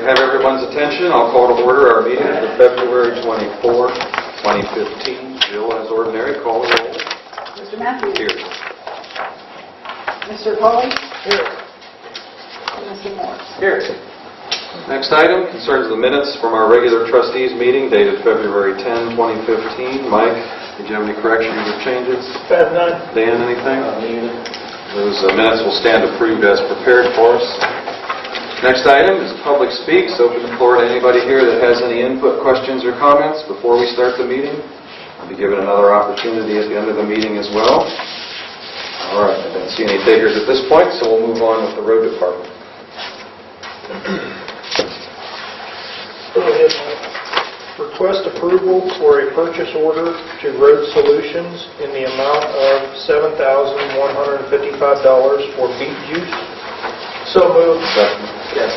have everyone's attention, I'll call to order our meeting for February 24, 2015. Jill, as ordinary, call the roll. Mr. Matthews? Here. Mr. Foley? Here. Mr. Moore? Here. Next item concerns the minutes from our regular trustees meeting dated February 10, 2015. Mike, did you have any corrections or changes? I have none. Dan, anything? Those minutes will stand approved as prepared for us. Next item is public speaks. Open the floor to anybody here that has any input, questions, or comments before we start the meeting. I'll be given another opportunity at the end of the meeting as well. All right, I don't see any takers at this point, so we'll move on with the road department. Go ahead, Mike. Request approval for a purchase order to Road Solutions in the amount of $7,155 for beet juice. So moved. Yes.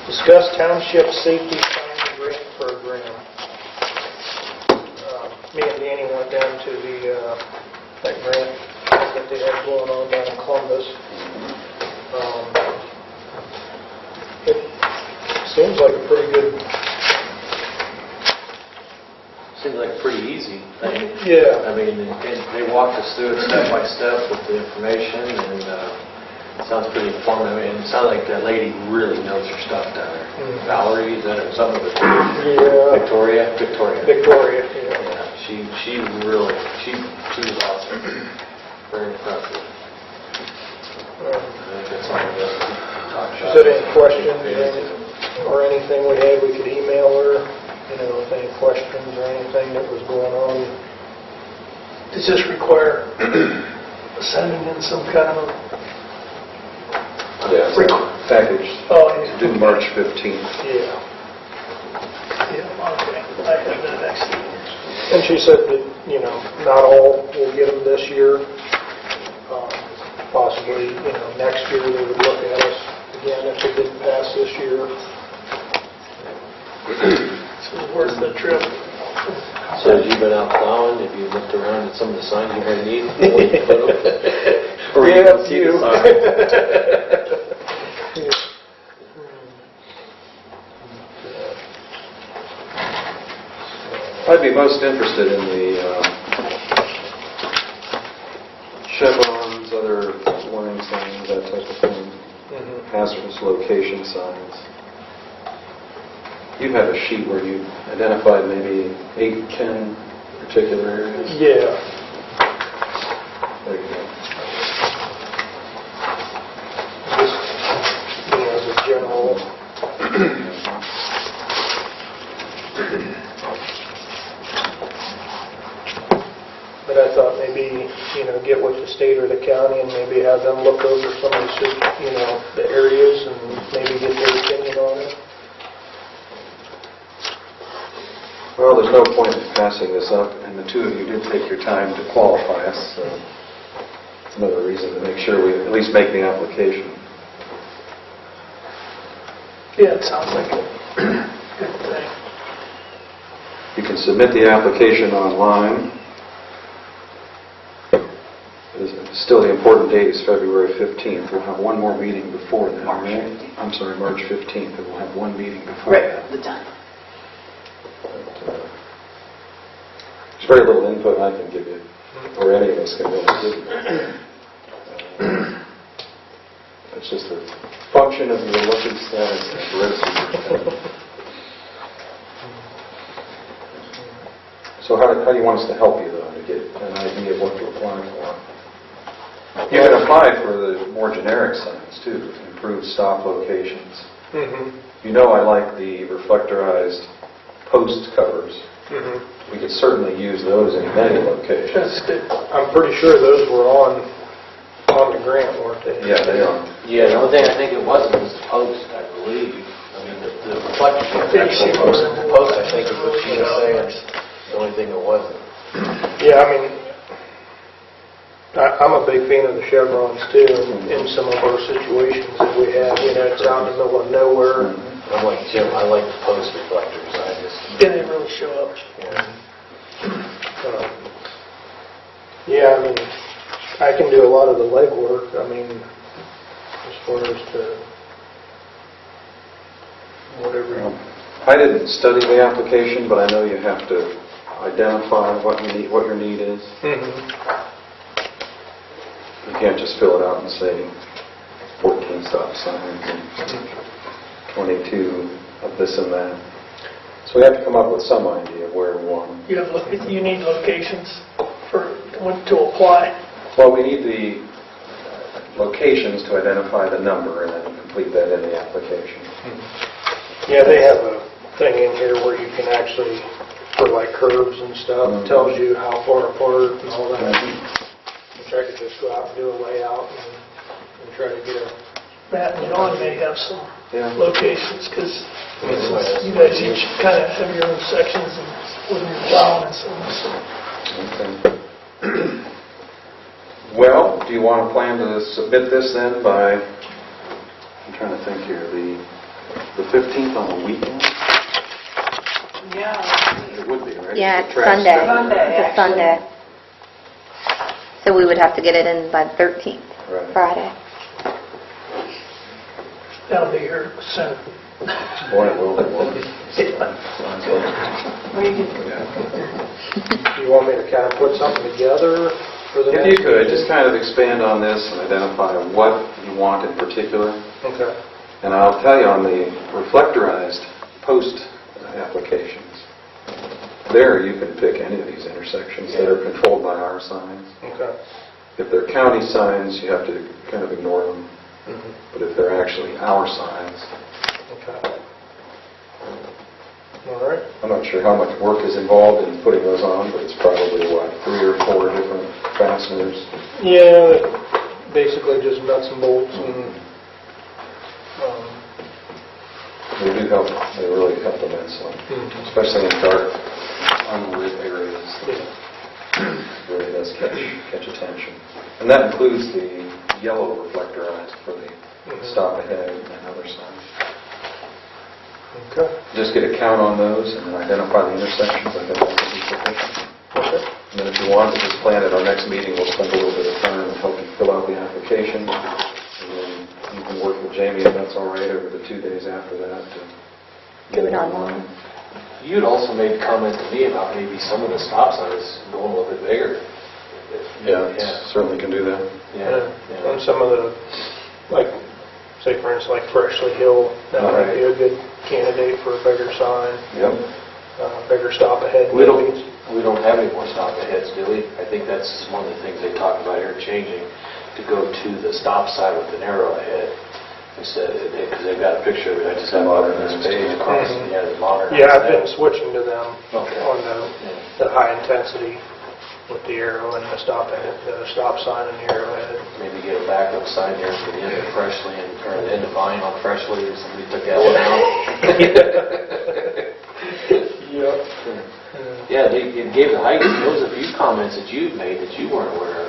Discuss Township Safety Sign Grant Program. Me and Danny went down to that grant that they had going on down in Columbus. It seems like a pretty good... Seems like a pretty easy thing. Yeah. I mean, they walked us through it step by step with the information, and it sounds pretty informative. I mean, it sounds like that lady really knows her stuff down there. Mm-hmm. Valerie, is that or something? Yeah. Victoria, yeah. Yeah, she was awesome. Very impressive. I think that's all I got. Is there any questions or anything we had we could email her? You know, if any questions or anything that was going on. Does this require sending in some kind of Yeah, package due March 15th. Yeah. Yeah, okay. I have that next week. And she said that, you know, not all will get them this year. Possibly, you know, next year they would look at us again if they didn't pass this year. So where's the trip? So as you've been out plowing, have you looked around at some of the signs you're going to need? Or Yeah, you see the sign? I'd be most interested in the chevrons, other warning signs, that type of thing, hazardous location signs. You had a sheet where you identified maybe 8, 10 particular areas. Yeah. There you go. Just, you know, as a general. But I thought maybe, you know, get with the state or the county and maybe have them look over some of the, you know, the areas and maybe get their opinion on it. Well, there's no point in passing this up, and the two of you did take your time to qualify us, so it's another reason to make sure we at least make the application. Yeah, it sounds like a good thing. You can submit the application online. Still, the important date is February 15th. We'll have one more meeting before that, right? I'm sorry, March 15th, and we'll have one meeting before that. The time. There's very little input I can give you, or any of us can really give you. It's just a function of your looking status as road superintendent. So how do you want us to help you, though, to get an idea of what to apply for? You can apply for the more generic signs, too, improved stop locations. You know I like the reflectorized post covers. We could certainly use those in many locations. I'm pretty sure those were on the grant, weren't they? Yeah, they are. Yeah, the only thing I think it wasn't was the post, I believe. I mean, the reflector was actually post. The post, I think, is what she was saying. The only thing it wasn't. Yeah, I mean, I'm a big fan of the chevrons too in some of our situations that we have. You know, it's out in the middle of nowhere. I'm like Jim, I like the post reflectors. I just... Yeah, they really show up. Yeah, I mean, I can do a lot of the legwork. I mean, as far as to I didn't study the application, but I know you have to identify what you need, what your need is. You can't just fill it out and say 14 stop signs and 22 of this and that. So we have to come up with some idea of where we want them. You need locations to apply. Well, we need the locations to identify the number and then complete that in the application. Yeah, they have a thing in here where you can actually, for like curves and stuff, it tells you how far apart and all that. Which I could just go out and do a layout and try to get a... Matt and John may have some locations, because you guys each kind of have your own sections and where you're plowing and so on. Okay. Well, do you want to plan to submit this then by, I'm trying to think here, the 15th on the weekend? Yeah. It would be, right? Yeah, The it's track Sunday. stuff. Sunday, It's a Sunday. So we would have to get it in by the 13th, Right. Friday. That'll be here soon. Boy, it will be. Do you want me to kind of put something together for the If next you could, meeting? just kind of expand on this and identify what you want in particular. Okay. And I'll tell you on the reflectorized post applications, there you can pick any of these intersections that are controlled by our signs. Okay. If they're county signs, you have to kind of ignore them. But if they're actually our signs, Okay. All right. I'm not sure how much work is involved in putting those on, but it's probably, what, 3 or 4 different fasteners. Yeah, basically just nuts and bolts and... They do help, they really help immensely, especially in dark, unlit areas. Yeah. It really does catch attention. And that includes the yellow reflectorized for the stop ahead and other signs. Okay. Just get a count on those and then identify the intersections. I think that would be sufficient. Okay. And then if you want to just plan at our next meeting, we'll spend a little bit of time and help you fill out the application. And then you can work with Jamie, if that's all right, over the 2 days after that to Do it online. You'd also made a comment to me about maybe some of the stop signs going a little bit bigger. Yeah, certainly can do that. And some of the, like, say for instance, like Freshly Hill, that might be a good candidate for a bigger sign, Yep. bigger stop ahead. We don't have any more stop aheads, do we? I think that's one of the things they talked about here, changing to go to the stop sign with an arrow ahead. Instead, because they've got a picture of it, I just have it on this page across, the modern. Yeah, I've been switching to them Okay. on the high intensity with the arrow and the stop sign and the arrowhead. Maybe get a backup sign there for the end of Freshly or the end of Vine on Freshly, or somebody took that one out. Yep. Yeah, it gave the height. There was a few comments that you'd made that you weren't aware of.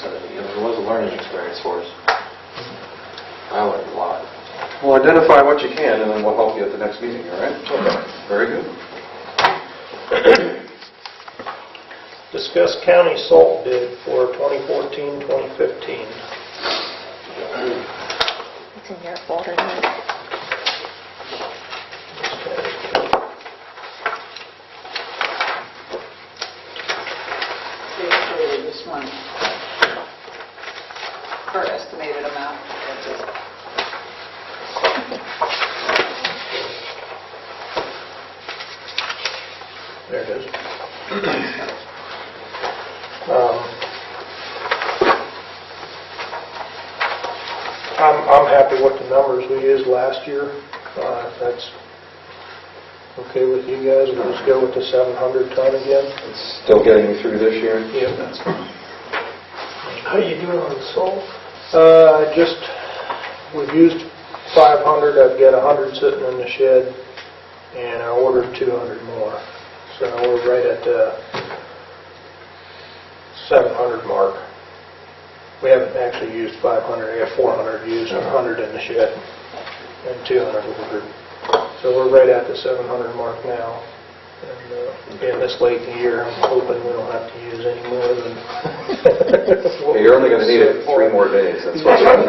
So, there was a learning experience for us. I learned a lot. Well, identify what you can, and then we'll help you at the next meeting, all right? Okay. Very good. Discuss county salt bid for 2014-2015. It's in your folder here. Basically, this one, her estimated amount. That's it. There it is. I'm happy with the numbers we used last year. If that's okay with you guys, we'll just go with the 700 ton again. It's still getting you through this year? Yep. That's fine. How you doing on the salt? We've used 500. I've got 100 sitting in the shed, and I ordered 200 more. So we're right at the 700 mark. We haven't actually used 500. I got 400 used, 100 in the shed, and 200 ordered. So we're right at the 700 mark now. And again, this late in the year, I'm hoping we don't have to use any more than... Okay, you're only going to need it 3 more days, that's what I'm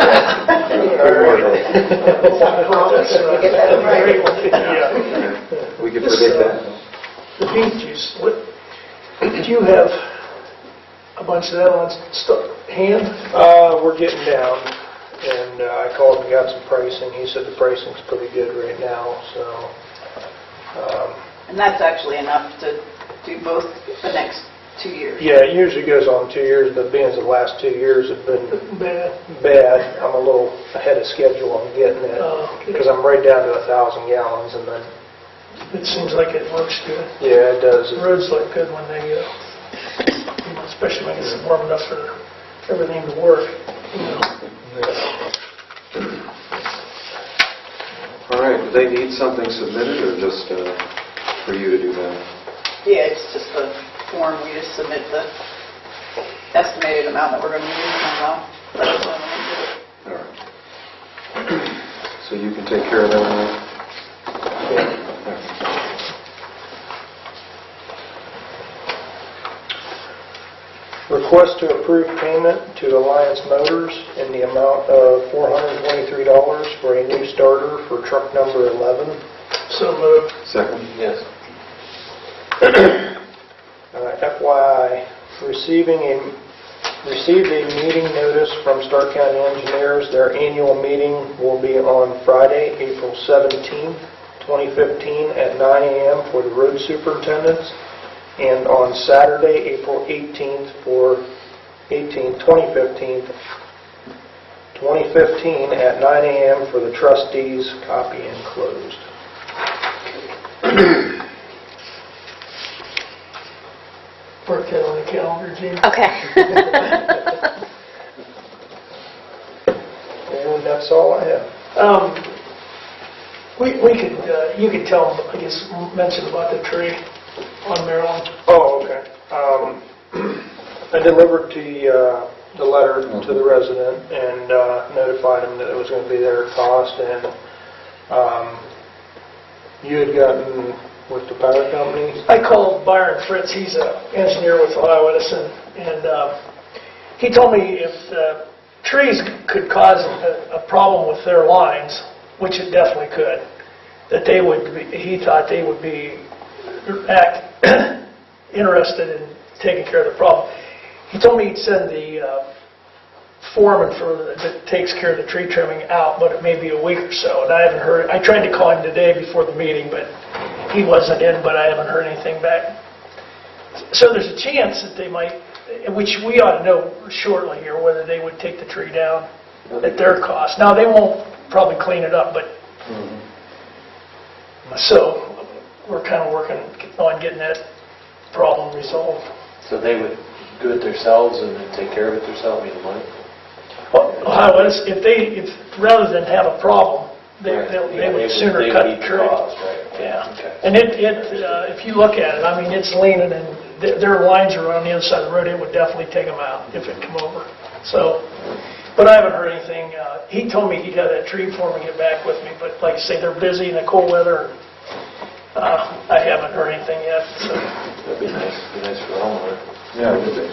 Get that right. Yeah. you This, predict that? The beef juice, do you have a bunch of that on hand? We're getting down, and I called and got some pricing. He said the pricing's pretty good right now, so. And that's actually enough to do both the next 2 years. Yeah, it usually goes on 2 years, but being the last 2 years have been bad, I'm a little ahead of schedule on getting it, because I'm right down to 1,000 gallons, and then. It seems like it works good. Yeah, it does. The roads look good when they, especially when it's warm enough for everything to work. All right, do they need something submitted or just for you to do that? Yeah, it's just a form, we just submit the estimated amount that we're going to use, and they'll let us know when we do it. All right. So you can take care of that one? Yeah. Request to approve payment to Alliance Motors in the amount of $423 for a new starter for truck number 11. So moved. Second? Yes. FYI, received a meeting notice from Stark County Engineers. Their annual meeting will be on Friday, April 17th, 2015 at 9 a.m. for the road superintendents, and on Saturday, April 18th, 2015 at 9 a.m. for the trustees, copy enclosed. Work that on the calendar, Gene. Okay. And that's all I have. You could tell them, I guess, mention about the tree on Maryland. Oh, okay. I delivered the letter to the resident and notified him that it was going to be their cost, and you had gotten with the power company? I called Byron Fritz, he's an engineer with Ohio Edison, and he told me if trees could cause a problem with their lines, which it definitely could, that he thought they would be interested in taking care of the problem. He told me he'd send the foreman that takes care of the tree trimming out, but it may be a week or so, and I haven't heard. I tried to call him today before the meeting, but he wasn't in, but I haven't heard anything back. So there's a chance that they might, which we ought to know shortly here, whether they would take the tree down at their cost. Now, they won't probably clean it up, but so we're kind of working on getting that problem resolved. So they would do it themselves and then take care of it themselves, mean the money? Well, Ohio Edison, if rather than have a problem, they would sooner cut the tree. Yeah, Okay. and if you look at it, I mean, it's leaning, and their lines are on the other side of the road. It would definitely take them out if it come over. So, but I haven't heard anything. He told me he'd have that tree for me, get back with me. But like I say, they're busy in the cold weather. I haven't heard anything yet. So. That'd be nice. Be nice for the homeowner. Yeah, it would be.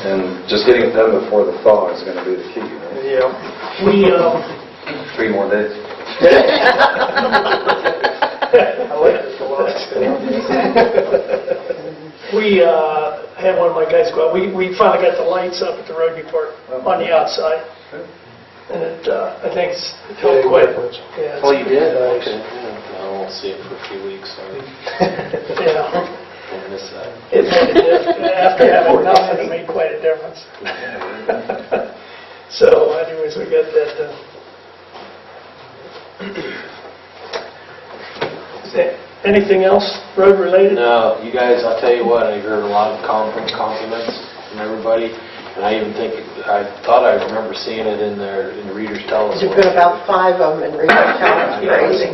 And just getting it done before the thaw is going to be the key, right? Yeah. We 3 more days. I like this a lot. we had one of my guys go out. We finally got the lights up at the road depart on the outside, and I think it's helped quite. Yeah, Oh, you did? Nice. Okay. Yeah, I won't see it for a few weeks. Sorry. Yeah. I'll miss that. It made a difference. After having nothing, it made quite a difference. So anyways, we got that done. Anything else road related? No, you guys, I'll tell you what, I heard a lot of compliments from everybody, and I thought I remember seeing it in the Reader's Tell-Us. There's been about 5 of them in Reader's Tell-Us. Crazy.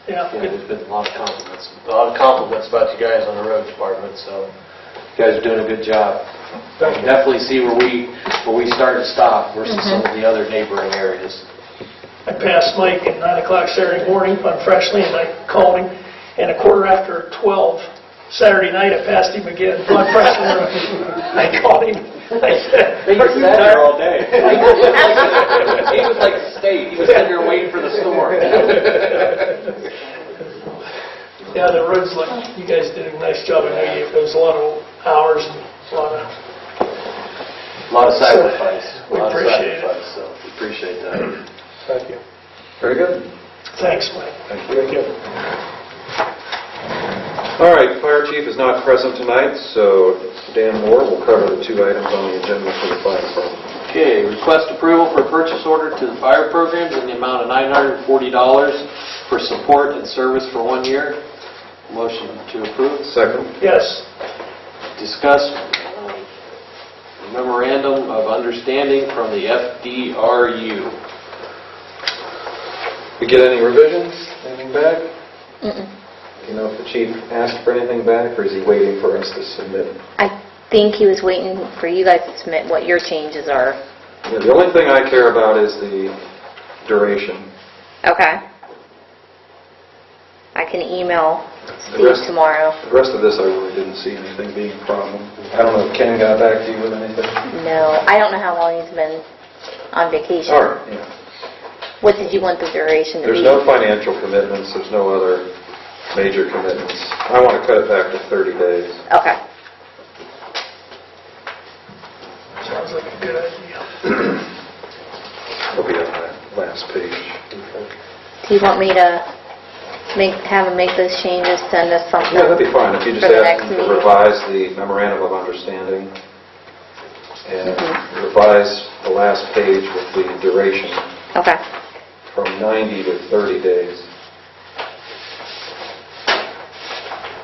Yeah. There's been a lot of compliments about you guys on the road department, so you guys are doing a good job. You can definitely see where we start and stop versus some of the other neighboring areas. I passed Mike at 9 o'clock Saturday morning on Freshly, and I called him, and a quarter after 12 Saturday night, I passed him again on Freshly. I called him. I said, He was sat there all day. He was like a state. He was sitting there waiting for the storm. Yeah, the roads, like, you guys did a nice job. I know there was a lot of hours and a lot of, A lot of sacrifice. We appreciate it. So we appreciate that. Thank you. Very good. thanks, Mike. Thank you. Thank you. All right, Fire Chief is not present tonight, so Dan Moore will cover the two items on the agenda for the fire department. Okay, request approval for purchase order to the fire programs in the amount of $940 for support and service for 1 year. Motion to approve. Second. Yes. Discuss memorandum of understanding from the FDRU. We get any revisions? Anything back? Mm-mm. Do you know if the chief asked for anything back, or is he waiting for us to submit? I think he was waiting for you guys to submit what your changes are. Yeah, the only thing I care about is the duration. Okay. I can email The Steve rest- tomorrow. The rest of this, I really didn't see anything being a problem. I don't know if Ken got back to you with anything? No, I don't know how long he's been on vacation. All right, yeah. What did you want the duration to be? There's no financial commitments, there's no other major commitments. I want to cut it back to 30 days. Okay. Sounds like a good idea. It'll be on that last page. Do you want me to have him make those changes, send us something? Yeah, that'd be fine, if you just For the ask next them to meeting. revise the memorandum of understanding and Mm-hmm. revise the last page with the duration Okay. from 90 to 30 days.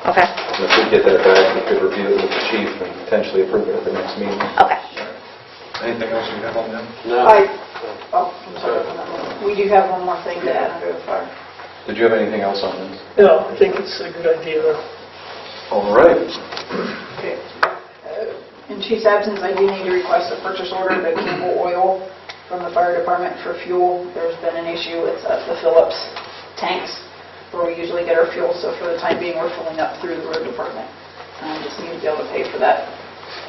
Okay. And if we get that back, we could review it with the chief and potentially approve it at the next meeting. Okay. Anything else you have on that? No. I'm sorry. We do have one more thing to add under the fire. Did you have anything else on this? No, I think it's a good idea, though. All right. Okay. In Chief's absence, I do need to request a purchase order to Campbell Oil from the fire department for fuel. There's been an issue with the Phillips tanks where we usually get our fuel, so for the time being, we're filling up through the road department. Just need to be able to pay for that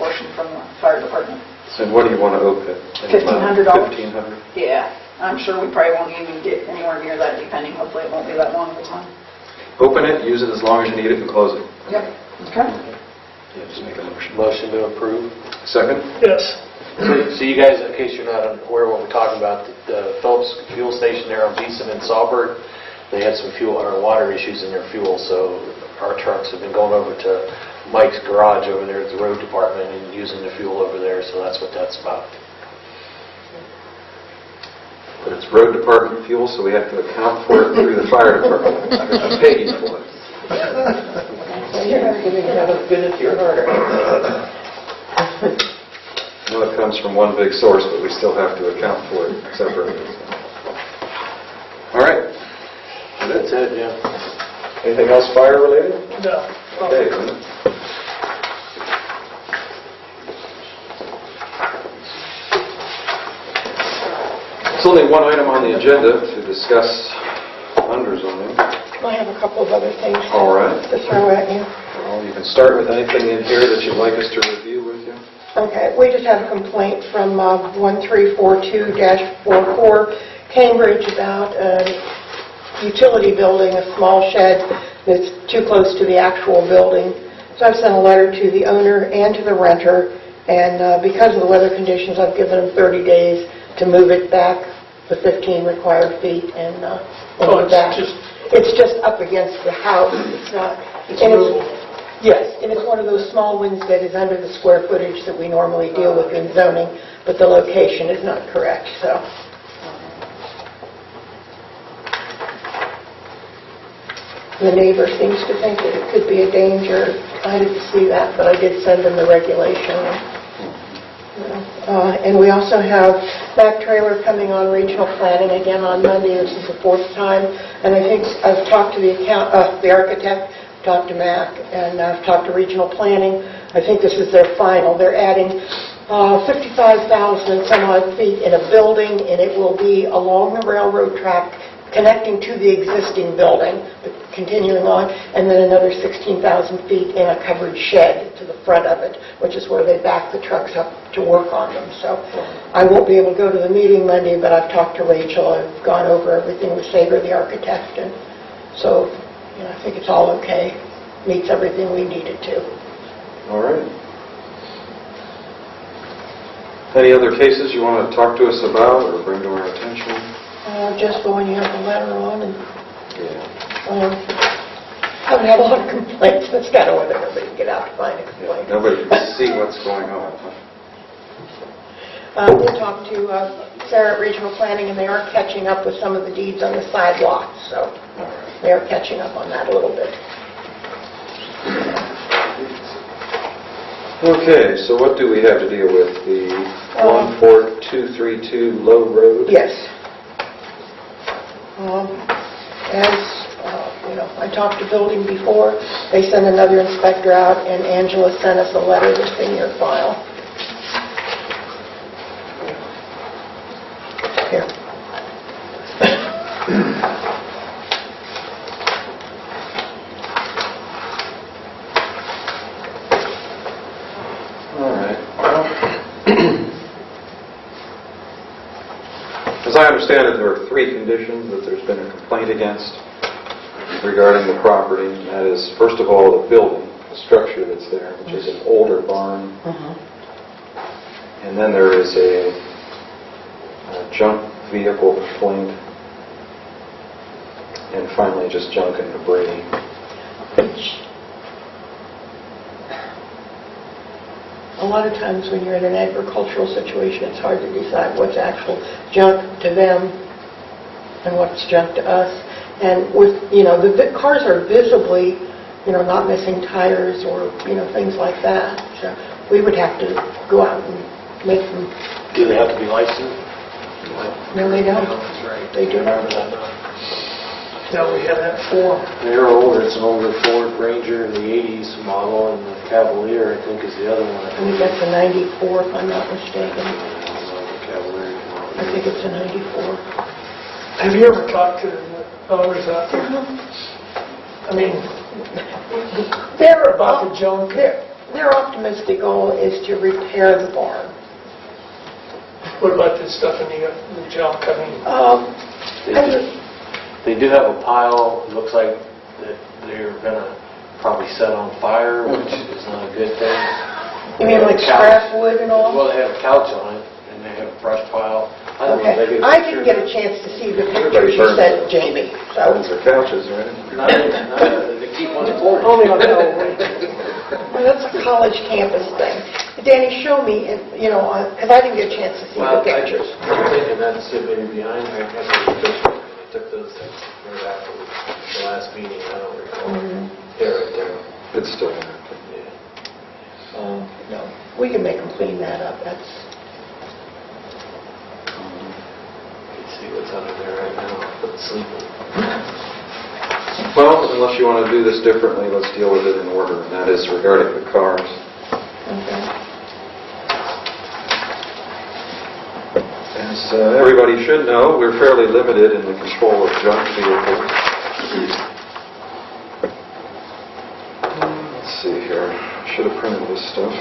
portion from the fire department. And what do you want to open? $1,500. $1,500? Yeah, I'm sure we probably won't even get anywhere near that, depending. Hopefully, it won't be that long of a time. Open it, use it as long as you need it, and close it. Yep. Okay. Yeah, just make a motion. Motion to approve. Second? Yes. So you guys, in case you're not aware of what we're talking about, the Phillips fuel station there on Beeson and Sawbird, they had some fuel or water issues in their fuel, so our trucks have been going over to Mike's garage over there at the road department and using the fuel over there, so that's what that's about. But it's road department fuel, so we have to account for it through the fire department. I'm going to pay you for it. You're not giving it out as good as your order. I know it comes from one big source, but we still have to account for it separately. All right. That's it, Jim. Anything else fire related? No. Okay. Linda. There's only one item on the agenda to discuss underzoning. I have a couple of other things All right. to throw at you. Well, you can start with anything in here that you'd like us to review with you. Okay, we just had a complaint from 1342-44 Cambridge about a utility building, a small shed that's too close to the actual building. So I've sent a letter to the owner and to the renter, and because of the weather conditions, I've given them 30 days to move it back the 15 required feet and move it back. It's just up against the house. It's not. It's and movable. Yes, and it's one of those small ones that is under the square footage that we normally deal with in zoning, but the location is not correct, so. The neighbor seems to think that it could be a danger. I didn't see that, but I did send them the regulation. And we also have back trailer coming on regional planning again on Monday. This is the fourth time, and I think I've talked to the architect, talked to Mac, and I've talked to regional planning. I think this is their final. They're adding 55,000 and some odd feet in a building, and it will be along the railroad track connecting to the existing building, but continuing on, and then another 16,000 feet in a covered shed to the front of it, which is where they back the trucks up to work on them. So I won't be able to go to the meeting Monday, but I've talked to Rachel. I've gone over everything with Sager, the architect, and so I think it's all okay, meets everything we need it to. All right. Any other cases you want to talk to us about or bring to our attention? Just the one you have the letter on, and Yeah. haven't had a lot of complaints. That's kind of whether nobody can get out to find a complaint. Nobody can see what's going on. We talked to Sarah at Regional Planning, and they are catching up with some of the deeds on the side lots, so they are catching up on that a little bit. Okay, so what do we have to deal with? The 14232 Low Road? Yes. I talked to building before. They sent another inspector out, and Angela sent us a letter that's in your file. Here. All right. As I understand it, there are 3 conditions that there's been a complaint against regarding the property. And that is, first of all, the building, the structure that's there, which is an older barn. And then there is a junk vehicle complaint. And finally, just junk and debris. A lot of times when you're in an agricultural situation, it's hard to decide what's actual junk to them and what's junk to us. And with, the cars are visibly, not missing tires or, things like that. So we would have to go out and make them. Do they have to be licensed? No, they don't. They do not. No, we have that form. They're older. It's an older Ford Ranger in the 80s model, and the Cavalier, I think, is the other one. I think that's a 94, if I'm not mistaken. The Cavalier. I think it's a 94. Have you ever talked to the owners out there? I mean, They're about the junk? Their optimistic goal is to repair the barn. What about the stuff in the junk? I mean, They do have a pile. It looks like that they're going to probably set on fire, which is not a good thing. You mean like scrap wood and all? Well, they have a couch on it, and they have a brush pile. I don't know if they Okay. get I didn't get a chance to see the pictures you sent, Jamie. Those are couches, right? They keep on the board. only on Halloween. Well, that's a college campus thing. Danny, show me, because I didn't get a chance to see the pictures. I'm thinking that's maybe behind there. I took those right after the last meeting. I don't recall. They're right there. It's still there. No, we can make them clean that up. That's. Let's see what's under there right now. But sleeping. Well, unless you want to do this differently, let's deal with it in order, and that is regarding the cars. Okay. As everybody should know, we're fairly limited in the control of junk vehicles. Let's see here. I should have printed this stuff.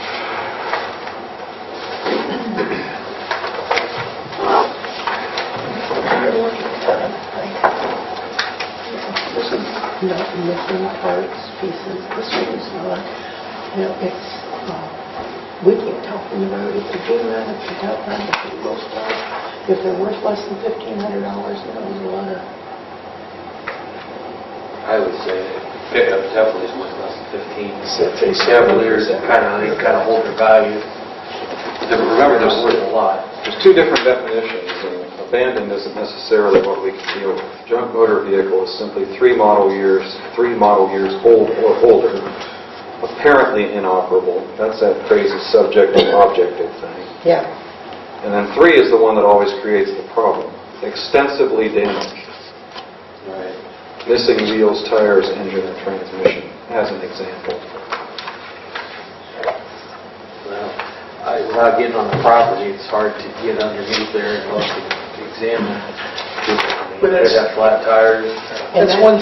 This is not missing parts, pieces. This one is not. It's. We can't tell from the road if they're doing that, if they don't run, if they will stop. If they're worth less than $1,500, there's a lot of. I would say pickup definitely is worth less than 15. Cavaliers kind of hold their value. Remember, They're worth a lot. there's 2 different definitions, and abandoned isn't necessarily what we can deal with. Junk motor vehicle is simply 3 model years old or older, apparently inoperable. That's that crazy subjective-objective thing. Yeah. And then 3 is the one that always creates the problem. Extensively damaged. Right. Missing wheels, tires, engine, and transmission, as an example. Well, without getting on the property, it's hard to get underneath there and look and examine. But They have flat tires. that's one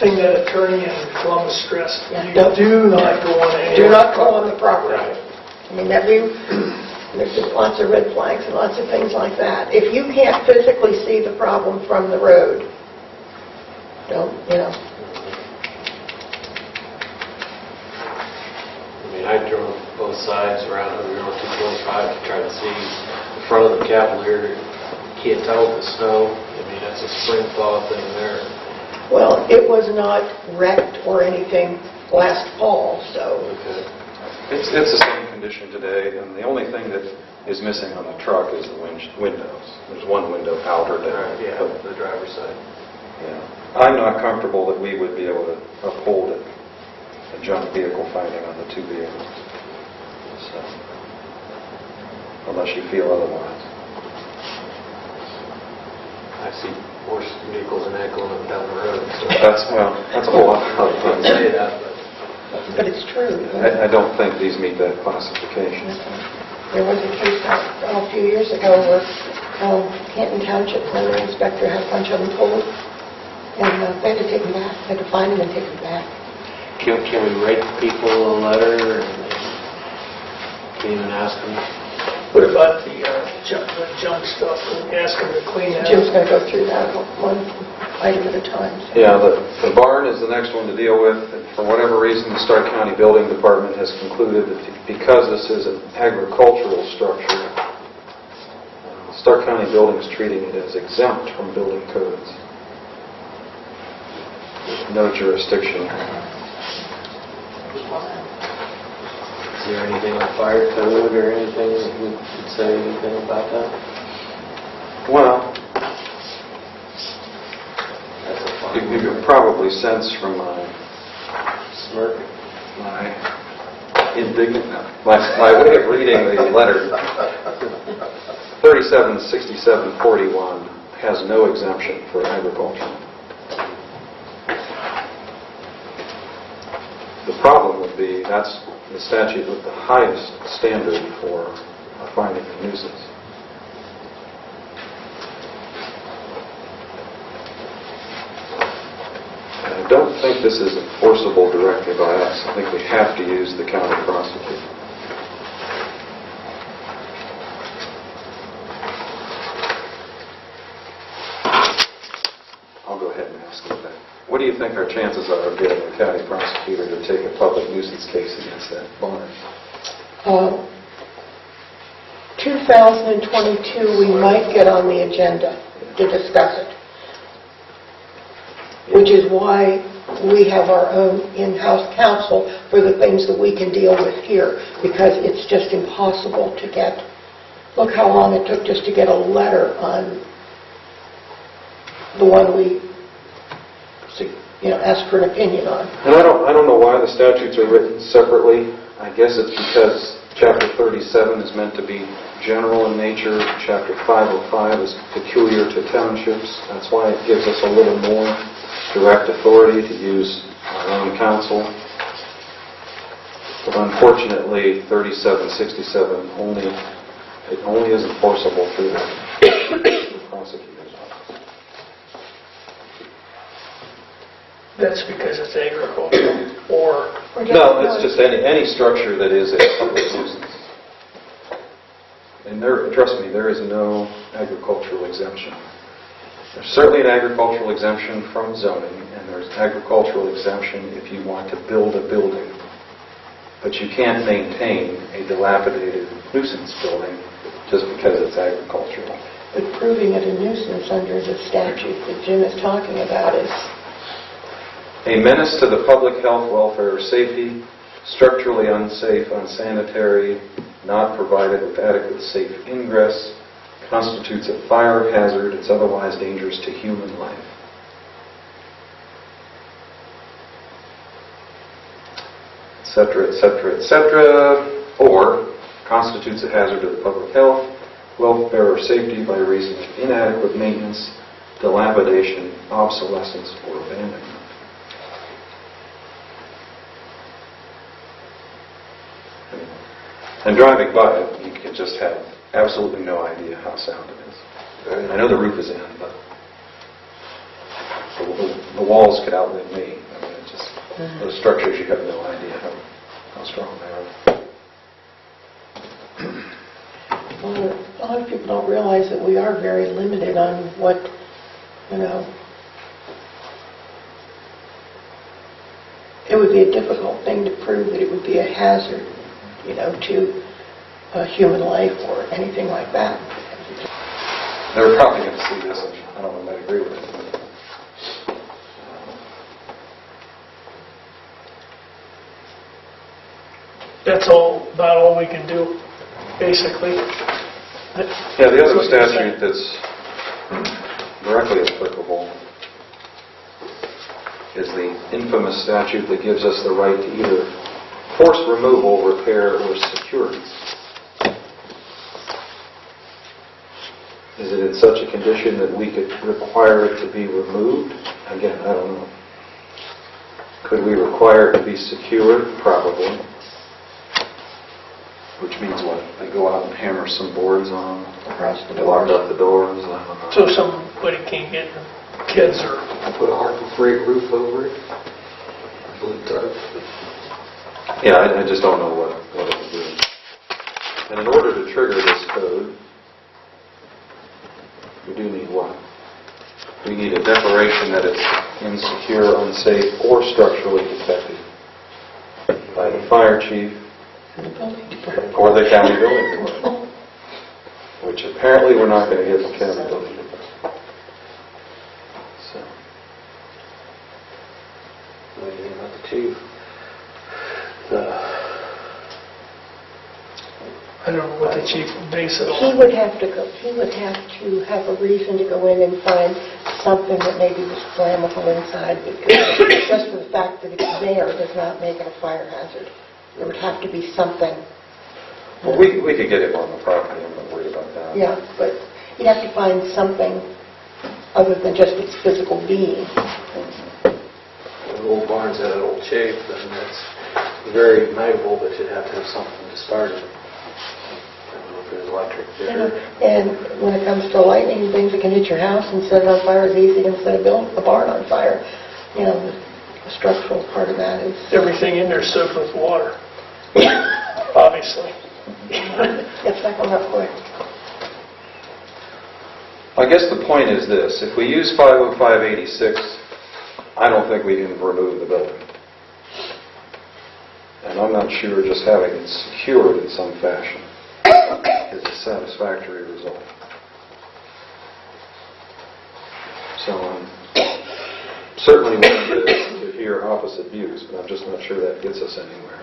thing that attorney in Columbus stressed. Yeah, You don't- do not go on any. Do not go on the property. I mean, there's just lots of red flags and lots of things like that. If you can't physically see the problem from the road, don't. I drove both sides around Route 225 to try to see the front of the Cavalier. You can't tell with the snow. I mean, that's a spring thaw thing there. Well, it was not wrecked or anything last fall, so Okay. It's the same condition today, and the only thing that is missing on the truck is the windows. There's one window out or down. Yeah, But, the driver's side. yeah. I'm not comfortable that we would be able to uphold a junk vehicle finding on the two vehicles. So, unless you feel otherwise. I see worse vehicles than that going up and down the road. So. That's a whole lot of I fun. say that, but it's true. I don't think these meet that classification. There was a case a few years ago where Canton Township Planning Inspector had a bunch of them pulled, and they had to take them back. They had to find them and take them back. Can we write people a letter and can even ask them? What about the junk stuff? Can we ask them to clean that Jim's up? going to go through that one item at a time. so. Yeah, the barn is the next one to deal with. And for whatever reason, the Stark County Building Department has concluded that because this is an agricultural structure, Stark County Building is treating it as exempt from building codes. There's no jurisdiction. Is there anything on fire code or anything that we could say anything about that? Well, That's a fun you can probably sense from my smirk. my way of reading the letter, 376741 has no exemption for agriculture. The problem would be that's the statute with the highest standard for finding a nuisance. And I don't think this is enforceable directly by us. I think we have to use the county prosecutor. I'll go ahead and ask him that. What do you think our chances are of getting the county prosecutor to take a public nuisance case against that barn? 2022, we might get on the agenda to discuss it, which is why we have our own in-house counsel for the things that we can deal with here, because it's just impossible to get. Look how long it took just to get a letter on the one we asked for an opinion on. And I don't know why the statutes are written separately. I guess it's because Chapter 37 is meant to be general in nature. Chapter 505 is peculiar to townships. That's why it gives us a little more direct authority to use our own counsel. But unfortunately, 3767 only is enforceable through the prosecutor's office. That's because it's agricultural, or... No, it's just any structure that is a public nuisance. And trust me, there is no agricultural exemption. There's certainly an agricultural exemption from zoning, and there's agricultural exemption if you want to build a building. But you can't maintain a dilapidated nuisance building just because it's agricultural. But proving it a nuisance under the statute that Jim is talking about is... A menace to the public health, welfare, or safety, structurally unsafe, unsanitary, not provided with adequate safe ingress, constitutes a fire hazard, it's otherwise dangerous to human life. Etc., etc., etc., or constitutes a hazard to the public health, welfare, or safety by reason of inadequate maintenance, dilapidation, obsolescence, or abandonment. And driving by it, you can just have absolutely no idea how sound it is. I know the roof is in, but the walls could outlive me. I mean, it's just those structures, you have no idea how strong they are. Well, a lot of people don't realize that we are very limited on what, it would be a difficult thing to prove that it would be a hazard. to human life or anything like that. They're probably going to see this, and I don't know if I agree with it. That's about all we can do, basically. Yeah, the other statute that's directly applicable is the infamous statute that gives us the right to either force removal, repair, or secure. Is it in such a condition that we could require it to be removed? Again, I don't know. Could we require it to be secured? Probably. Which means what? They go out and hammer some boards on them, Across the lock doors. up the doors. I don't know. So somebody can't get the kids or... Put a hard freight roof over it. Yeah, I just don't know what it would do. And in order to trigger this code, we do need what? We need a declaration that it's insecure, unsafe, or structurally defective by the fire chief or the county building department, which apparently we're not going to get the county building department. So, What do you think about the chief? I don't know what the chief would base it He on. would have to have a reason to go in and find something that maybe was flammable inside, because just the fact that it's there does not make it a fire hazard. There would have to be something. well, we could get him on the property. I'm not worried about that. Yeah, but you'd have to find something other than just its physical being. The old barn's had an old shape, and it's very ignitable, but you'd have to have something to start it. I don't know if there's electric there. And when it comes to lightning, things that can hit your house and set it on fire is easy instead of building a barn on fire. The structural part of that is... Everything in there soaked with water, obviously. It's not going up quick. I guess the point is this. If we use 50586, I don't think we can remove the building. And I'm not sure just having it secured in some fashion is a satisfactory result. So I'm certainly willing to hear opposite views, but I'm just not sure that gets us anywhere.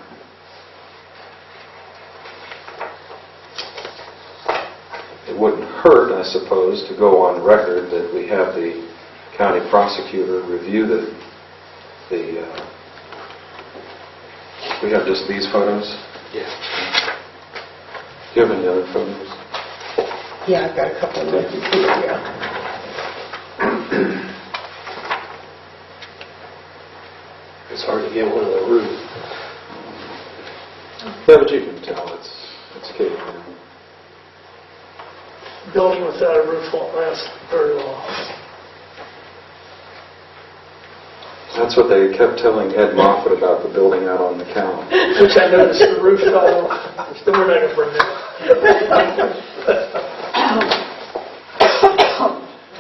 It wouldn't hurt, I suppose, to go on record that we have the county prosecutor review we have just these photos? Yeah. Do you have any other photos? Yeah, I've got a couple of them here, yeah. It's hard to get one of the roof. Yeah, but you can tell it's caved in. Building without a roof won't last very long. That's what they kept telling Ed Moffat about the building out on the county. Which I noticed the roof fell off. Still, we're not going to burn it.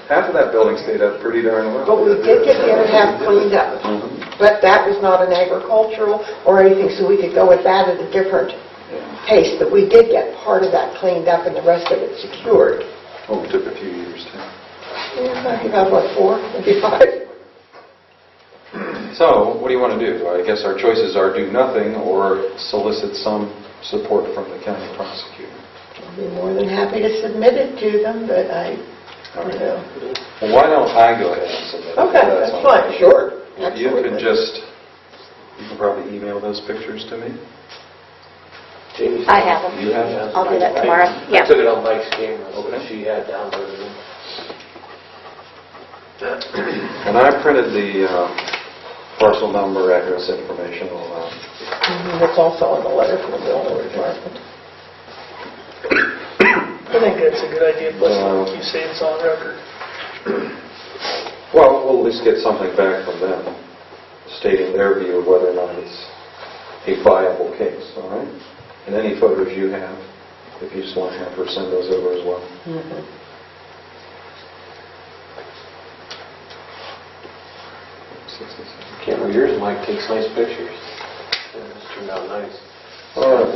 Half of that building stayed up pretty darn well. But we did get the other half cleaned up. But that was not an agricultural or anything, so we could go with that at a different pace. But we did get part of that cleaned up and the rest of it secured. Oh, it took a few years too. You're talking about, what, 4, maybe 5? So, what do you want to do? I guess our choices are do nothing or solicit some support from the county prosecutor. I'll be more than happy to submit it to them, but Well, why don't I go ahead and submit it? Okay, if that's fine, sure. If you can you can probably email those pictures to me. Jamie, I have them. You have them? I'll do that tomorrow. I Yeah. took it on Mike's camera, so Okay. she had downloaded them. And I printed the parcel number, address information, all that. It's also in the letter from the building department. I think that's a good idea, but you say it's on record. Well, we'll at least get something back from them, stating their view of whether or not it's a viable case, all right? And any photos you have, if you just want to have her send those over as well. Camera yours, Mike takes nice pictures. It just turned out nice. All right.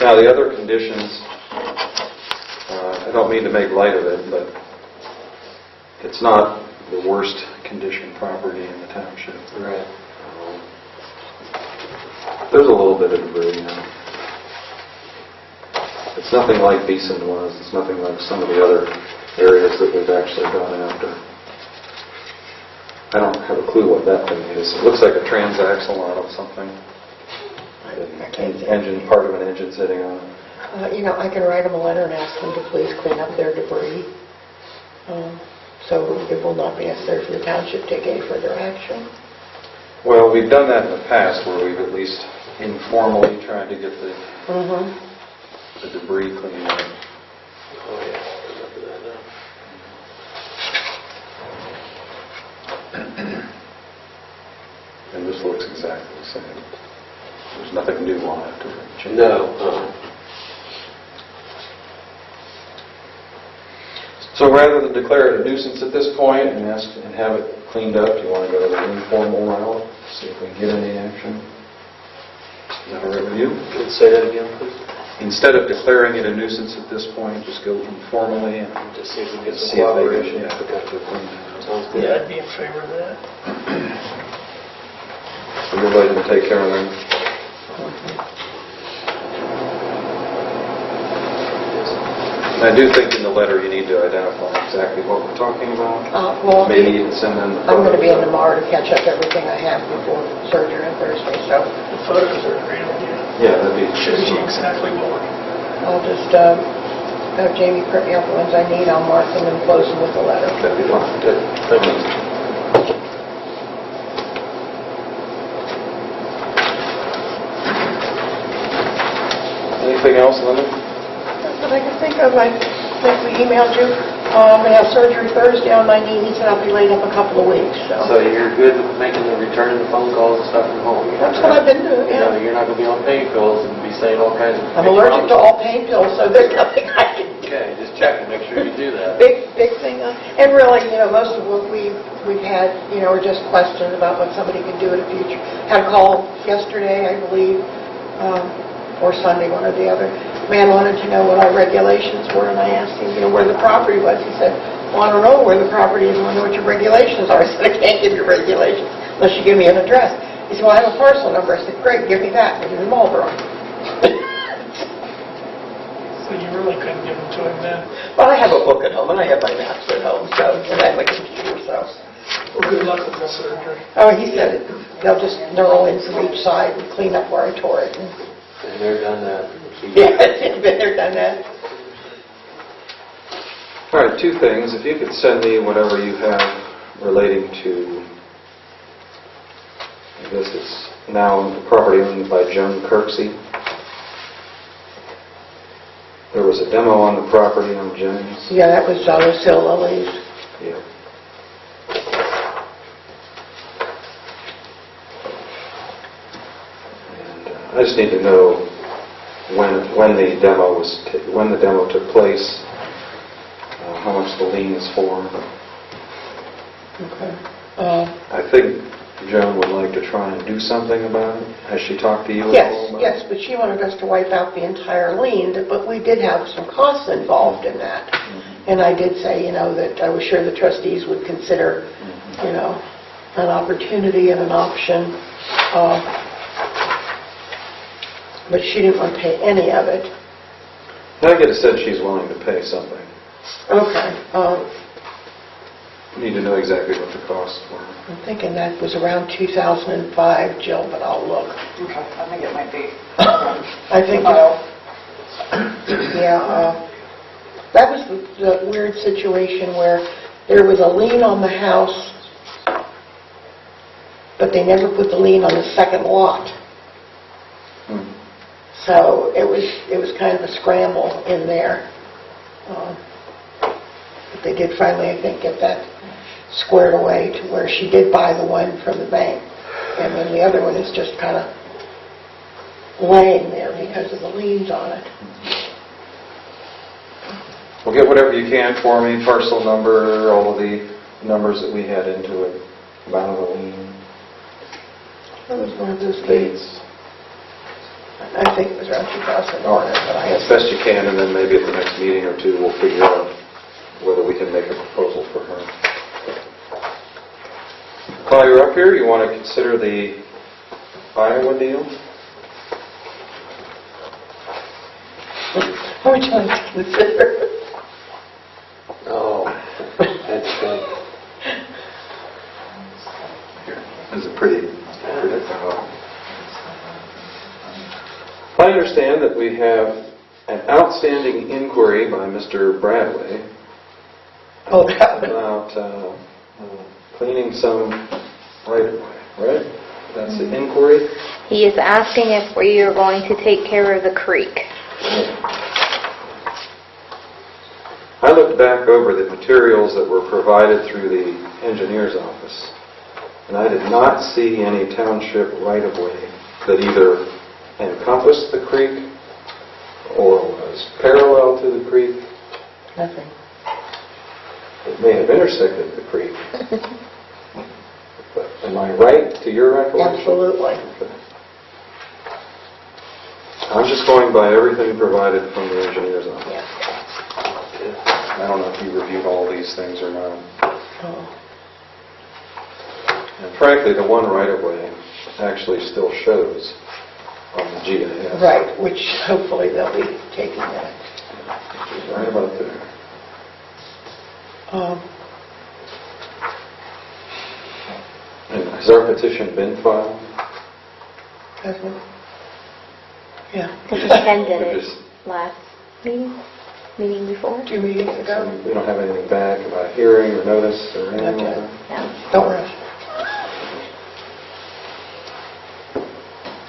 Now, the other conditions, I don't mean to make light of it, but it's not the worst conditioned property in the township. Right. There's a little bit of debris in it. It's nothing like Beeson was. It's nothing like some of the other areas that we've actually gone after. I don't have a clue what that thing is. It looks like a transaxle out of something. Engine, part of an engine sitting on it. I can write them a letter and ask them to please clean up their debris. So it will not be necessary for the township to take any further action. Well, we've done that in the past where we've at least informally tried to get the debris cleaned up. Oh, yeah, I remember that now. And this looks exactly the same. There's nothing new on it to change. No. So rather than declare it a nuisance at this point and have it cleaned up, you want to go the informal route, see if we can get any action? Is that all right with you? Can you say that again, please? Instead of declaring it a nuisance at this point, just go informally and Just see if we can get some see if they cooperation. get cleaned up. Sounds good. Yeah, I'd be in favor of that. So you're ready to take care of them? And I do think in the letter you need to identify exactly what we're talking about. Well, Maybe even send them. I'm going to be in tomorrow to catch up everything I have before surgery on Thursday, so The photos are a great idea. Yeah, that'd be. Shows you exactly what we're... I'll just have Jamie print me out the ones I need. I'll mark them and close them with a letter. That'd be fine. Good. Thank you. Anything else, Linda? That I can think of, I think we emailed you. I have surgery Thursday on my knee. He said I'll be laid up a couple of weeks, So so. you're good with making the returning the phone calls and stuff from home? That's what I've been doing, You know, yeah. you're not going to be on pain pills and be saying all kinds of... I'm allergic to all pain pills, so there's nothing I can do. Okay, just checking, make sure you do that. Big thing. And really, most of what we've had, are just questions about what somebody can do in the future. Had a call yesterday, I believe, or Sunday, one or the other. Man wanted to know what our regulations were, and I asked him, where the property was. He said, well, I don't know where the property is. I want to know what your regulations are. I said, I can't give you regulations unless you give me an address. He said, well, I have a parcel number. I said, great, give me that. I give him Marlboro. So you really couldn't give them to him then? Well, I have a book at home, and I have my maps at home, so, and I have my computer, so. Well, good luck with the surgery. Oh, he said they'll just knurl in from each side and clean up where I tore it. And, Been there, done that. yeah, been there, done that. All right, two things. If you could send me whatever you have relating to, I guess it's now the property owned by Joan Kirksey. There was a demo on the property on Jennings. Yeah, that was Lucille Lilies. Yeah. And I just need to know when the demo took place, how much the lien is for. Okay. I think Joan would like to try and do something about it. Has she talked to you at all about it? Yes, but she wanted us to wipe out the entire lien, but we did have some costs involved in that. And I did say, that I was sure the trustees would consider, an opportunity and an option. But she didn't want to pay any of it. I get a sense she's willing to pay something. Okay. Need to know exactly what the costs were. I'm thinking that was around 2005, Jill, but I'll look. Okay, I think it might be. I think, yeah, that was the weird situation where there was a lien on the house, but they never put the lien on the second lot. So it was kind of a scramble in there. But they did finally, I think, get that squared away to where she did buy the one from the bank. And then the other one is just kind of laying there because of the liens on it. Well, get whatever you can for me, parcel number, all of the numbers that we had into it, amount of the lien, That was one of those dates. I think it was around 2001. but I As best you can, and then maybe at the next meeting or two, we'll figure out whether we can make a proposal for her. While you're up here, you want to consider the Iowa deal? How much money to consider? Oh, that's good. Is it pretty predictable? I understand that we have an outstanding inquiry by Mr. Bradley Oh, that one. about cleaning some right-of-way, right? That's the inquiry? He is asking if we are going to take care of the creek. I looked back over the materials that were provided through the engineer's office, and I did not see any township right-of-way that either encompassed the creek or was parallel to the creek. Nothing. It may have intersected the creek. But am I right to your recollection? Absolutely. Okay. I'm just going by everything provided from the engineer's office. Yeah. I don't know if you reviewed all these things or not. Oh. And frankly, the one right-of-way actually still shows on the GIS. Right, which hopefully they'll be taking that. It's right about there. And has our petition been filed? Hasn't it? Yeah. Ken did We it just- last meeting before. 2 meetings ago. We don't have anything back about hearing or notice or anything like Okay. that? No. Don't rush.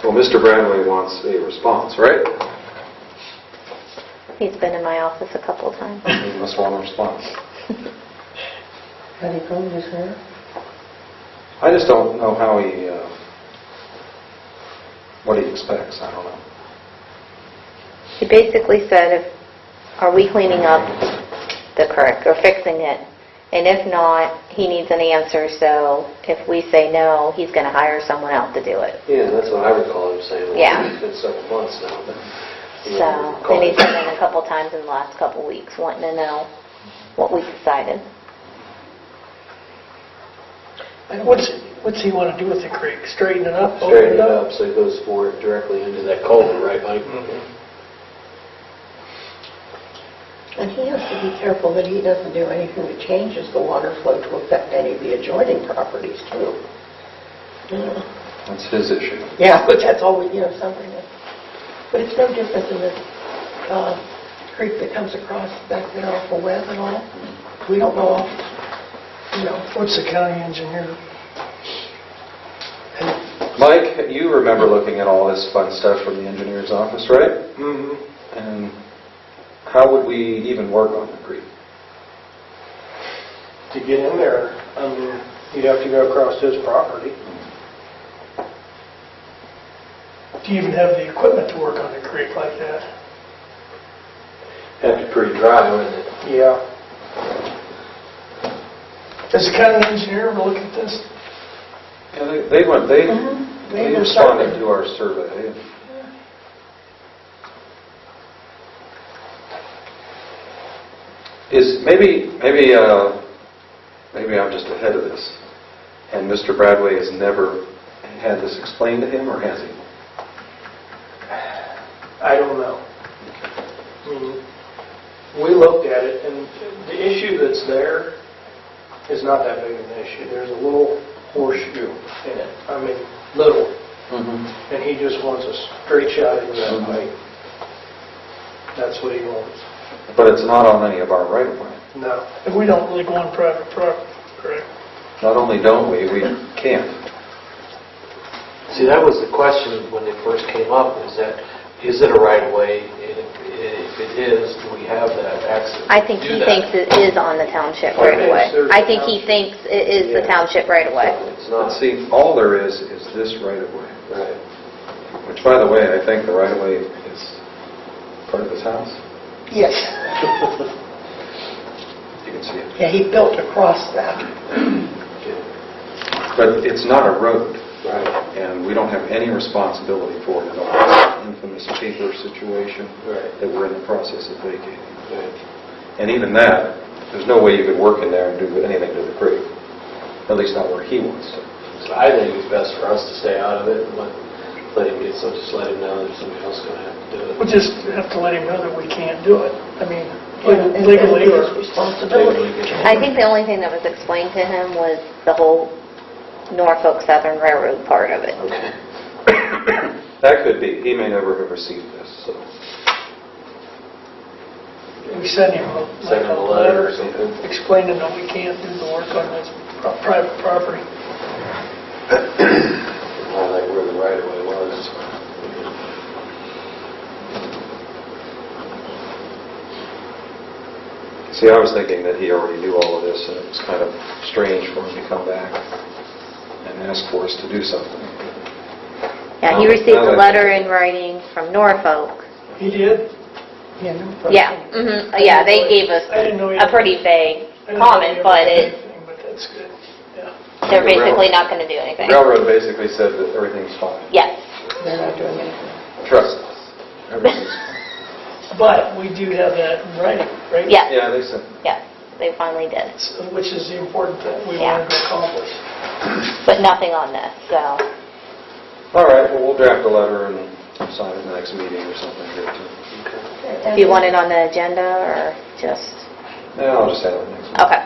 Well, Mr. Bradley wants a response, right? He's been in my office a couple times. He must want a response. Had he combed his hair? I just don't know how he, what he expects. I don't know. He basically said, are we cleaning up the creek or fixing it? And if not, he needs an answer, so if we say no, he's going to hire someone else to do it. Yeah, that's what I recall him saying. Yeah. It's been several months now, but... So, and he's been in a couple times in the last couple weeks wanting to know what we decided. What's he want to do with the creek? Straighten it up? Open Straighten it up so it goes forward directly into that culvert, right, Mike? And he has to be careful that he doesn't do anything that changes the water flow to affect any of the adjoining properties too. Yeah. That's his issue. Yeah, but that's always, something that, but it's no different than the creek that comes across back there off of Webb and all. We don't know, What's the county engineer? Mike, you remember looking at all this fun stuff from the engineer's office, right? Mm-hmm. And how would we even work on the creek? To get in there, you'd have to go across his property. Do you even have the equipment to work on the creek like that? Have to be pretty dry, wouldn't it? Yeah. Does the county engineer ever look at this? Yeah, they even responded started. to our survey. Maybe I'm just ahead of this, and Mr. Bradley has never had this explained to him, or has he? I don't know. I mean, we looked at it, and the issue that's there is not that big of an issue. There's a little horseshoe in it. I mean, little. And he just wants a straight shot into that pipe. That's what he wants. But it's not on any of our right-of-way. No. And we don't really go on private property, correct? Not only don't we can't. See, that was the question when it first came up, is it a right-of-way? And if it is, do we have that access? I think to do he that? thinks it is on the township right away. I think he thinks it is the township right away. It's But not. see, all there is this right-of-way. Right. Which, by the way, I think the right-of-way is part of his house. Yes. You can see it. Yeah, he built across that. But it's not a road. Right. and we don't have any responsibility for it at all. This infamous paper situation Right. that we're in the process of vacating. And even that, there's no way you could work in there and do anything to the creek, at least not where he wants to. So I think it's best for us to stay out of it and let him get, so just let him know that somebody else is going to have to do it. We'll just have to let him know that we can't do it. I mean, And legally it's or... his responsibility. I think the only thing that was explained to him was the whole Norfolk Southern Railroad part of it. Okay. That could be. He may never have received this, so. We sent him Send him a letter or something. explaining that we can't do the work on this private property. Like where the right of way was. See, I was thinking that he already knew all of this, and it was kind of strange for him to come back and ask for us to do something. Yeah, he received a letter in writing from Norfolk. He did? Yeah, no problem. Yeah, yeah, they gave us I didn't know he- a pretty vague I didn't know comment, he ever but did it, anything, but that's good, yeah. they're basically not going to do anything. Railroad basically said that everything's fine. Yes, They're not doing anything. Trust us. Everything's fine. But we do have that in writing, right? yes, Yeah, they said. yes, they finally did. Which is the important thing we Yeah. wanted to accomplish. But nothing on this, so, All right, well, we'll draft a letter and sign it in the next meeting or something. Here too. do you want it on the agenda or just, Yeah, I'll just have it next meeting. okay,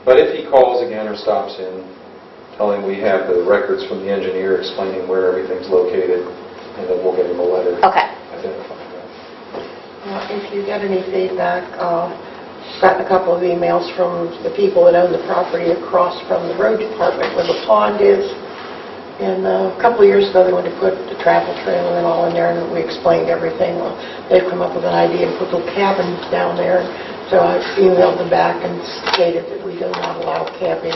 But if he calls again or stops in, tell him we have the records from the engineer explaining where everything's located, and then we'll give him a letter okay, identifying that. If you get any feedback, gotten a couple of emails from the people that own the property across from the road department where the pond is. And a couple of years ago, they wanted to put the travel trailer and all in there, and we explained everything. Well, they've come up with an idea to put little cabins down there. So I emailed them back and stated that we do not allow camping,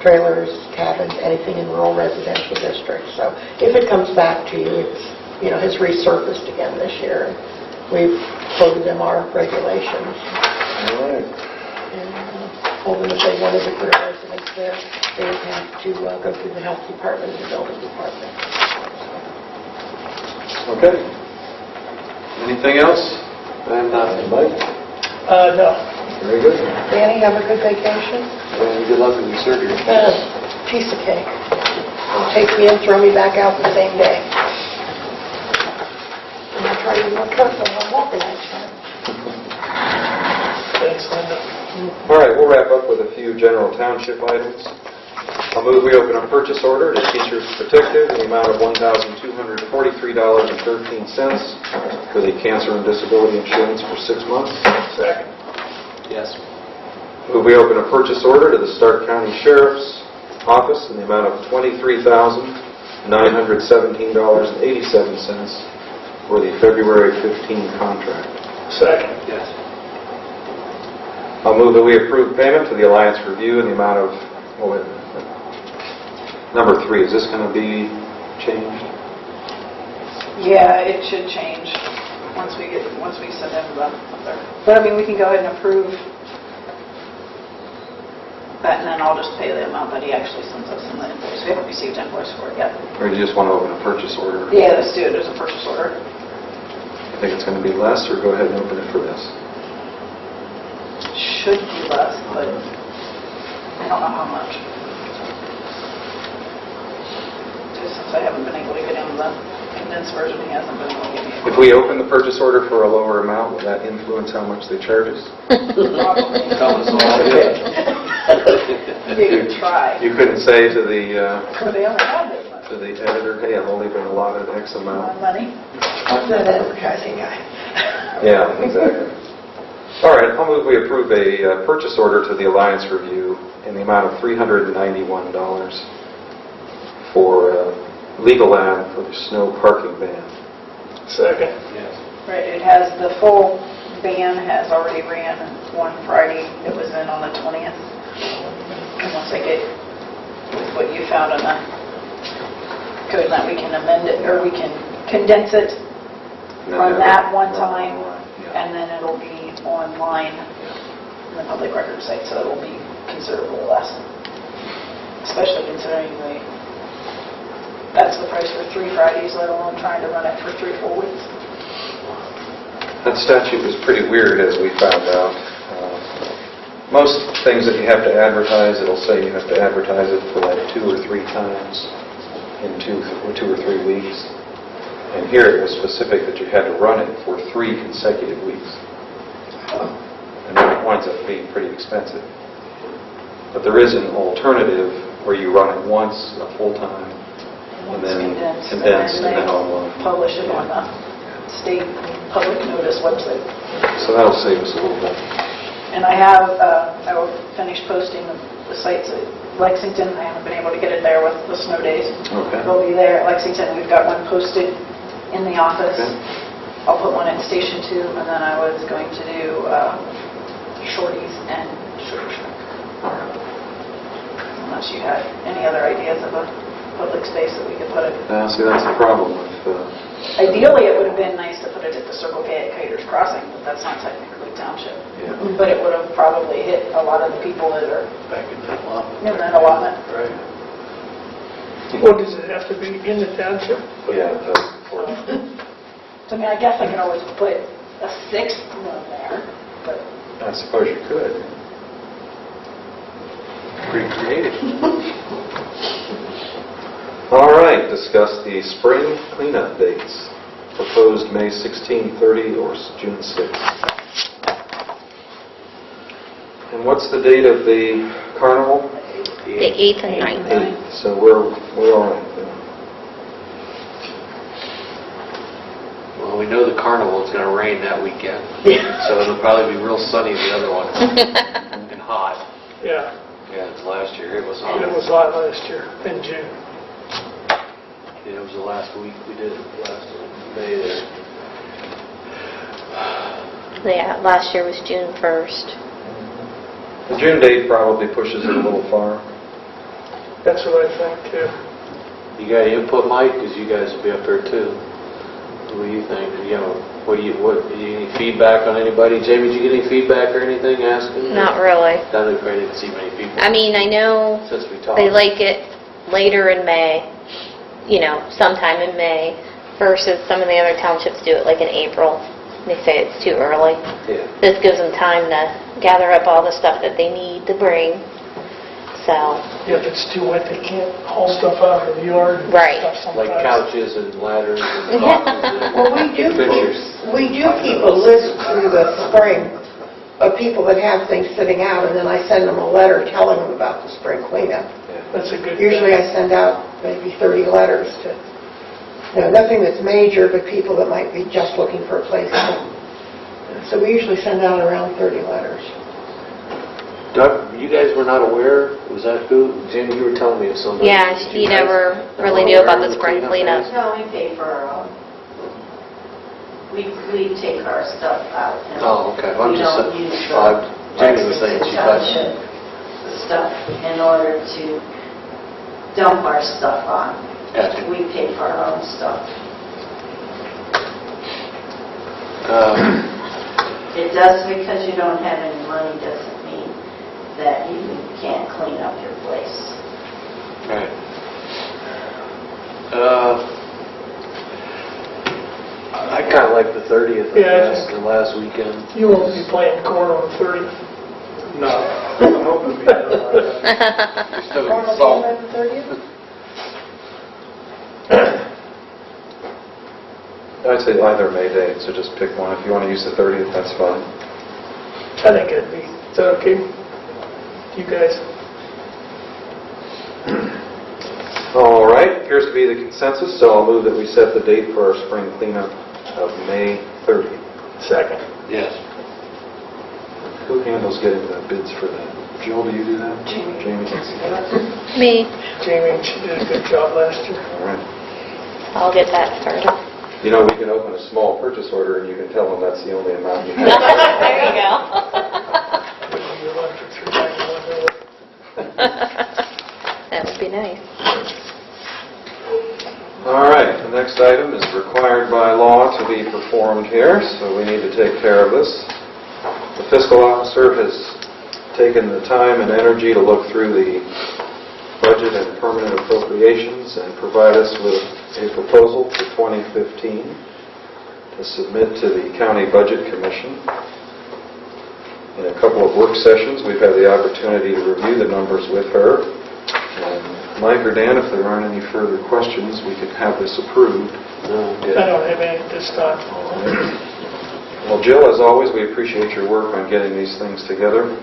trailers, cabins, anything in rural residential districts. So if it comes back to you, it's, has resurfaced again this year. We've quoted them our regulations. All right. And told them if they wanted to put a residence there, they would have to go through the health department and the building department. Okay. Anything else? And Mike? No. Very good. Danny, have a good vacation. And good luck with your surgery. Piece of cake. Take me in, throw me back out the same day. And I'll try to be more careful when I'm walking next time. Thanks, Linda. All right, we'll wrap up with a few general township items. I'll move we open a purchase order to Teachers Protective in the amount of $1,243.13 for the cancer and disability insurance for 6 months. Second. Yes. Move we open a purchase order to the Stark County Sheriff's Office in the amount of $23,917.87 for the February 15 contract. Second. Yes. I'll move that we approve payment to the Alliance Review in the amount of, wait a minute. Number 3, is this going to be changed? Yeah, it should change once we send them the other. But I mean, we can go ahead and approve that, and then I'll just pay the amount that he actually sends us in the invoice. We haven't received invoice for it yet. Or do you just want to open a purchase order? Yeah, let's do it as a purchase order. I think it's going to be less, or go ahead and open it for this? Should be less, but I don't know how much. Just since I haven't been able to get him the condensed version, he hasn't been able to get me. If we open the purchase order for a lower amount, will that influence how much they charge us? Probably. Tell us all good. You could try. You couldn't say to the But they only have this much editor, hey, I've only been allotted X amount. money. I'm not an advertising guy. Yeah, exactly. All right, I'll move we approve a purchase order to the Alliance Review in the amount of $391 for legal ad for the snow parking ban. Second. Yes. Right, it has, the full ban has already ran one Friday. It was in on the 20th. And once I get with what you found on the code, that we can amend it, or we can condense it, run that one time, and then it'll be online in the public record site, so it'll be considerably less. Especially considering that's the price price for 3 Fridays, let alone trying to run it for 3 full weeks. That statute was pretty weird, as we found out. Most things that you have to advertise, it'll say you have to advertise it for like 2 or 3 times in 2 or 3 weeks. And here it was specific that you had to run it for 3 consecutive weeks. And then it winds up being pretty expensive. But there is an alternative where you run it once, a full time, and then condensed, and then online. Publish it on the state public notice website. So that'll save us a little bit. And I will finish posting the sites at Lexington. I haven't been able to get it there with the snow days. Okay. They'll be there at Lexington. We've got one posted in the office. Okay. I'll put one at Station 2, and then I was going to do Shorties and Sugar Shack. All right. Unless you had any other ideas of a public space that we could put it. See, that's the problem with... Ideally, it would have been nice to put it at the Circle K at Kiter's Crossing, but that's not technically township. Yeah. But it would have probably hit a lot of the people that are Back in that lot. in that allotment. Right. Well, does it have to be in the township? Yeah, it does. So, I mean, I guess I could always put a 6th one there, but I suppose you could. Pretty creative. All right, discuss the spring cleanup dates. Proposed May 16, 30, or June 6. And what's the date of the carnival? The 8th and 9th. 8th. So we're all right then. Well, we know the carnival is going to rain that weekend, so it'll probably be real sunny the other one, and hot. Yeah, Yeah, it's last year, it was hot. it was hot last year in June. Yeah, it was the last week we did it, last May there. Yeah, last year was June 1st. The June date probably pushes it a little far. That's what I think too. You got any input, Mike, because you guys will be up there too. What do you think? You know, do you any feedback on anybody? Jamie, did you get any feedback or anything asking? Not really. I didn't see many people I mean, I know since we talked. they like it later in May, sometime in May, versus some of the other townships do it like in April. They say it's too early. Yeah. This gives them time to gather up all the stuff that they need to bring. So, If it's too wet, they can't haul stuff out of the yard. And Right. stuff Like sometimes. couches and ladders and boxes Well, and pictures. we do keep a list through the spring of people that have things sitting out, and then I send them a letter telling them about the spring cleanup. That's a good Usually I send out maybe 30 letters to, nothing that's major, but people that might be just looking for a place to. So we usually send out around 30 letters. Doug, you guys were not aware? Was that who? Jamie, you were telling me of somebody. yeah, Did you guys never not really knew about aware the of spring cleanup. No, we pay for our own. We take our stuff out. and Oh, okay. I'm we just don't saying- use Jamie was saying she thought. the stuff in order to dump our stuff on. Gotcha. We pay for our own stuff. It does, because you don't have any money doesn't mean that you can't clean up your place. Right. I kind of like the 30th, I Yeah, I guess, think- the last weekend. You won't be playing corn on the 30th. No, I'm hoping to be done by then. Still Corn will be salt. on the 30th? I'd say either May date, so just pick one. If you want to use the 30th, that's fine. I think it'd be, is that okay? You guys? All right, appears to be the consensus, so I'll move that we set the date for our spring cleanup of May 30th. Second. Yes. Who handles getting the bids for that? Jill, do you do that? Jamie. Jamie takes care of that? Me, Jamie, she did a good job last year. All right. I'll get that started. You know, we can open a small purchase order and you can tell them that's the only amount you have. There you go. Your electric's $391. That would be nice. All right, the next item is required by law to be performed here, so we need to take care of this. The fiscal officer has taken the time and energy to look through the budget budget and permanent appropriations and provide us with a proposal for 2015 to submit to the County Budget Commission. In a couple of work sessions, we've had the opportunity to review the numbers with her. And Mike or Dan, if there aren't any further questions, we could have this approved. I don't have any at this time. Well, Jill, as always, we appreciate your work on getting these things together.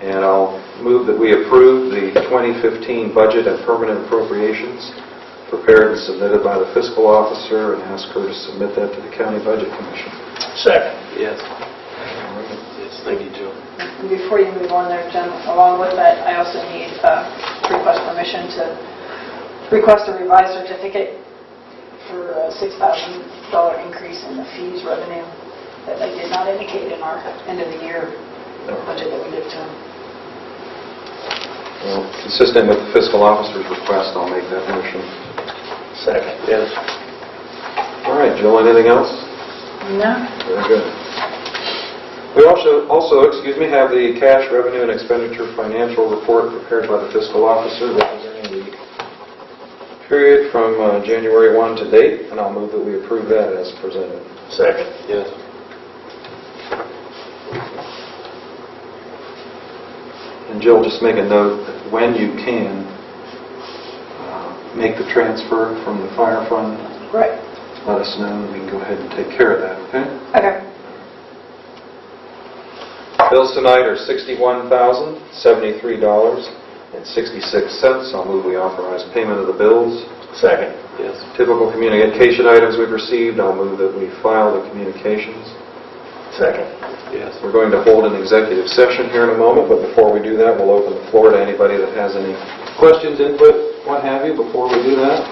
And I'll move that we approve the 2015 budget and permanent appropriations prepared and submitted by the fiscal officer and ask her to submit that to the County Budget Commission. Second. Yes. Thank you, Joe. And before you move on there, Jim, along with that, I also need request permission to request a revised certificate for a $6,000 increase in the fees revenue that they did not indicate in our end of the year budget that we give to them. Well, consistent with the fiscal officer's request, I'll make that motion. Second. Yes. All right, Jill, anything else? No? Very good. We also, have the cash revenue and expenditure financial report prepared by the fiscal officer representing the period from January 1 to date, and I'll move that we approve that as presented. Second. Yes. And Jill, just make a note that when you can make the transfer from the fire fund, Right. let us know and we can go ahead and take care of that, okay? Okay. Bills tonight are $61,073.66. I'll move we authorize payment of the bills. Second. Yes. Typical communication items we've received, I'll move that we file the communications. Second. Yes. We're going to hold an executive session here in a moment, but before we do that, we'll open the floor to anybody that has any questions, input, what have you, before we do that.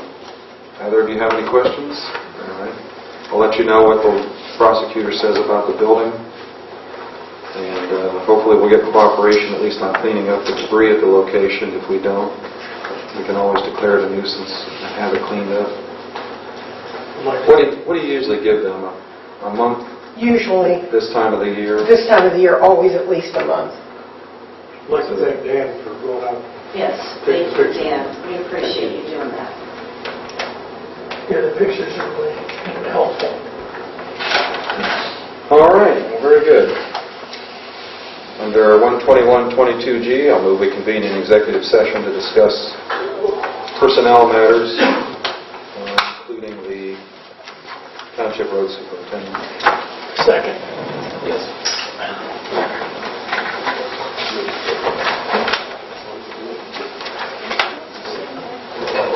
Either of you have any questions? All right. I'll let you know what the prosecutor says about the building. And hopefully we'll get cooperation, at least on cleaning up the debris at the location. If we don't, we can always declare it a nuisance and have it cleaned up. What do you usually give them? A month Usually, this time of the year? this time of the year, always at least a month. I'd like to thank Dan for going out. Yes, thank you, Dan. We appreciate you doing that. Yeah, the pictures are really helpful. All right, well, very good. Under 121.22G, I'll move we convene an executive session to discuss personnel matters, including the Township Road Superintendent. Second. Yes.